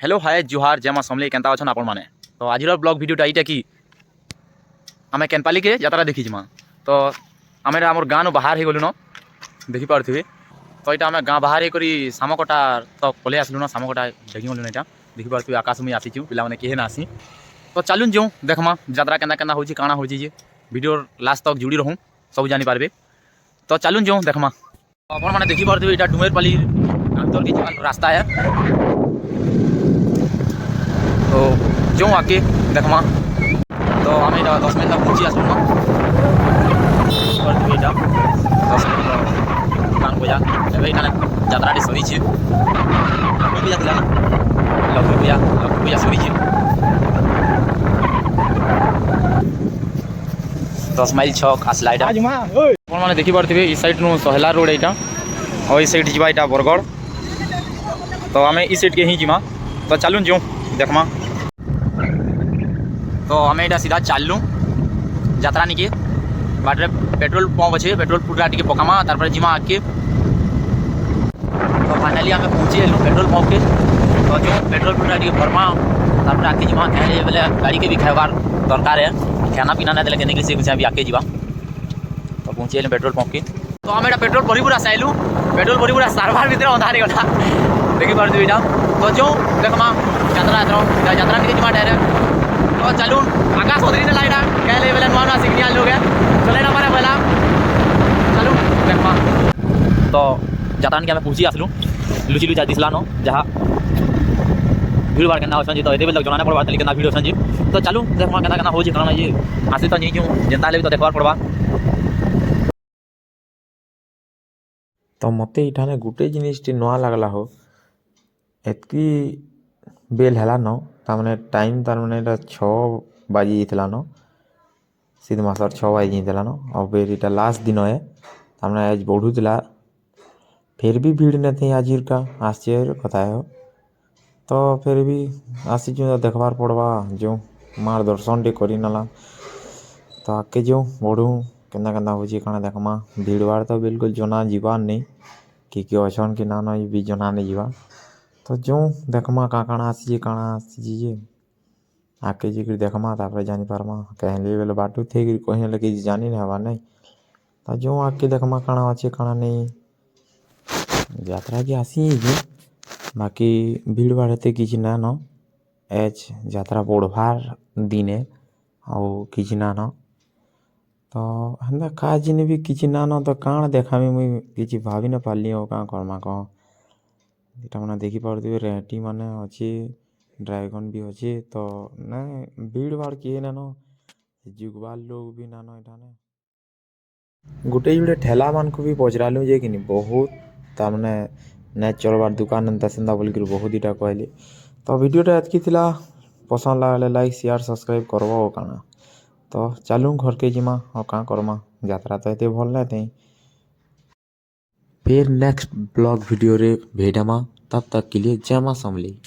Hello hi जुहार जय माँ समले केनता अच्छन आपण मैंने तो आज ब्लॉग भिडियोटा यहाँ कि आम केनपाली के यात्रा देखी जिमा तो आम आम गाँव बाहर हो गलु न देखिपे तो यहाँ आम गाँ बाहर होकर सामकटा तो पलि आसलु न सामकटा देखी गलु यहाँ देखिपे आकाश मुझे आसीचु पे किए ना आसी तो चलुन जो देखमा यात्रा केना हो काଣା हो वीडियो लास्ट तक जुड़ी रहूँ सब जानीपारे तो चलुन जो देखमा अपन मैंने देखिपे यहाँ डुमेरपाली अंतर के रास्ता है तो जो आके देखमा तो आम 10 मिनट तक पहुँची आसलु न 10 मिनट कान बजा यात्रा सरी लक्ष्मी पूजा थी लक्ष्मी पूजा सरी 10 माइल छक आसला मैंने देखिपे इस साइड नु सहला रोड यहाँ और इस साइड जावा यहाँ बरगढ़ तो आम इस साइड के ही जीमा तो चलुन जो देखमा तो आम यहाँ सीधा चललु यात्रा निके बाटे पेट्रोल पंप अच्छे पेट्रोल पूरा टी पकामा तार जीमा आके तो फाइनाली आम पहुँची गलु पेट्रोल पंप के तो जो पेट्रोल पूरा टी भरमा तार आके जीमा कहे बोले गाड़ी के भी खाइबार दरकार है खाना पीना ना देने के लिए भी आके जीवा तो पहुँची गलु पेट्रोल पंप के तो आम पेट्रोल भरी पूरा साइलु पेट्रोल भरी पूरा सार्भार भितर अंधार गला देखिपे यहाँ तो जो देखमा यात्रा निके जीमा डायरेक्ट तो चलू आकाश उधरी ना लाइट कह बोले नुआ नुआ सिग्नल लोग चले ना पारे पहला चलू देखमा तो यात्रा निके आम पहुँची आसलु लुची लुचा दिसला न जहाँ भीड़ भाड़ केना होछन जी तो एते बेल जनाने पड़बा तली केना भीड़ होछन जी तो चलू देखमा केना केना हो जी कारण जी आसी तो नहीं क्यों जनता ले तो देखबार पड़बा तो मते इठाने गुटे जिनिसटी नुआ लगला हो एतकी बेल हैला न तारमाने टाइम तारमाने 6 बाजी जाइला न सीध मासर 6 बाजी जाइला न और फिर इटा लास्ट दिन है तारमाने आज बढ़ुला फिर भी भीड़ नहीं थी आज का आश्चर्य कथा है तो फिर भी आसी जो देखबार पड़वा जो मार दर्शन टे करी नाला तो आके जो बढ़ू केना केना हो काना देखमा भीड़ भाड़ तो बिल्कुल जना जीवार नहीं कि अच्छन कि ना भी जना नहीं जीवा तो जो देखमा काଣା आसी आके जी देखमा तापर जानी पारमा कहले बेले बाटू थे कि कहीं लगे जानी नहीं हवा नहीं तो जो आके देखमा काଣା अच्छे काଣା नहीं यात्रा के आसी जे बाकी भीड़ भाड़ हेते किसी ना न एज यात्रा बढ़वार दिने और किसी ना न तो हेन्दा का जिने भी किसी ना न तो काण देखामी मुई किसी भाभी न पारली हो का करमा कह এটা মানে দেখি পারুଥିବେ ରେଟି ମାନେ ଅଛି ଡ୍ରାଗନ୍ ବି ଅଛି ତ ନା ଭିଡ଼ ଭାଡ଼ କିଏ ନାନ ଯୁଗବାଲ ଲୋକ ବି ନାନ ଏଠାନେ ଗୋଟେ ଯୋଡ଼େ ଠେଲା ମାନଙ୍କୁ ବି ପଚରାଲୁ ଯେ କିନି ବହୁତ ତାମାନେ ନାଇଁ ଚଲବାର ଦୁକାନ ଏନ୍ତା ସେନ୍ତା ବୋଲିକିରି ବହୁତ ଇଟା କହିଲେ ତ ଭିଡ଼ିଓଟା ଏତକି ଥିଲା ପସନ୍ଦ ଲାଗଲେ ଲାଇକ୍ ସେୟାର ସବସ୍କ୍ରାଇବ୍ କରବ ଆଉ କାଣା ତ ଚାଲୁ ଘରକେ ଯିମା ଆଉ କାଁ କରମା ଯାତ୍ରା ତ ଏତେ ଭଲ ନାଇଁ ଥାଇ फिर नेक्स्ट ब्लॉग वीडियो रे भेटमा तब तक के लिए जय मां समली।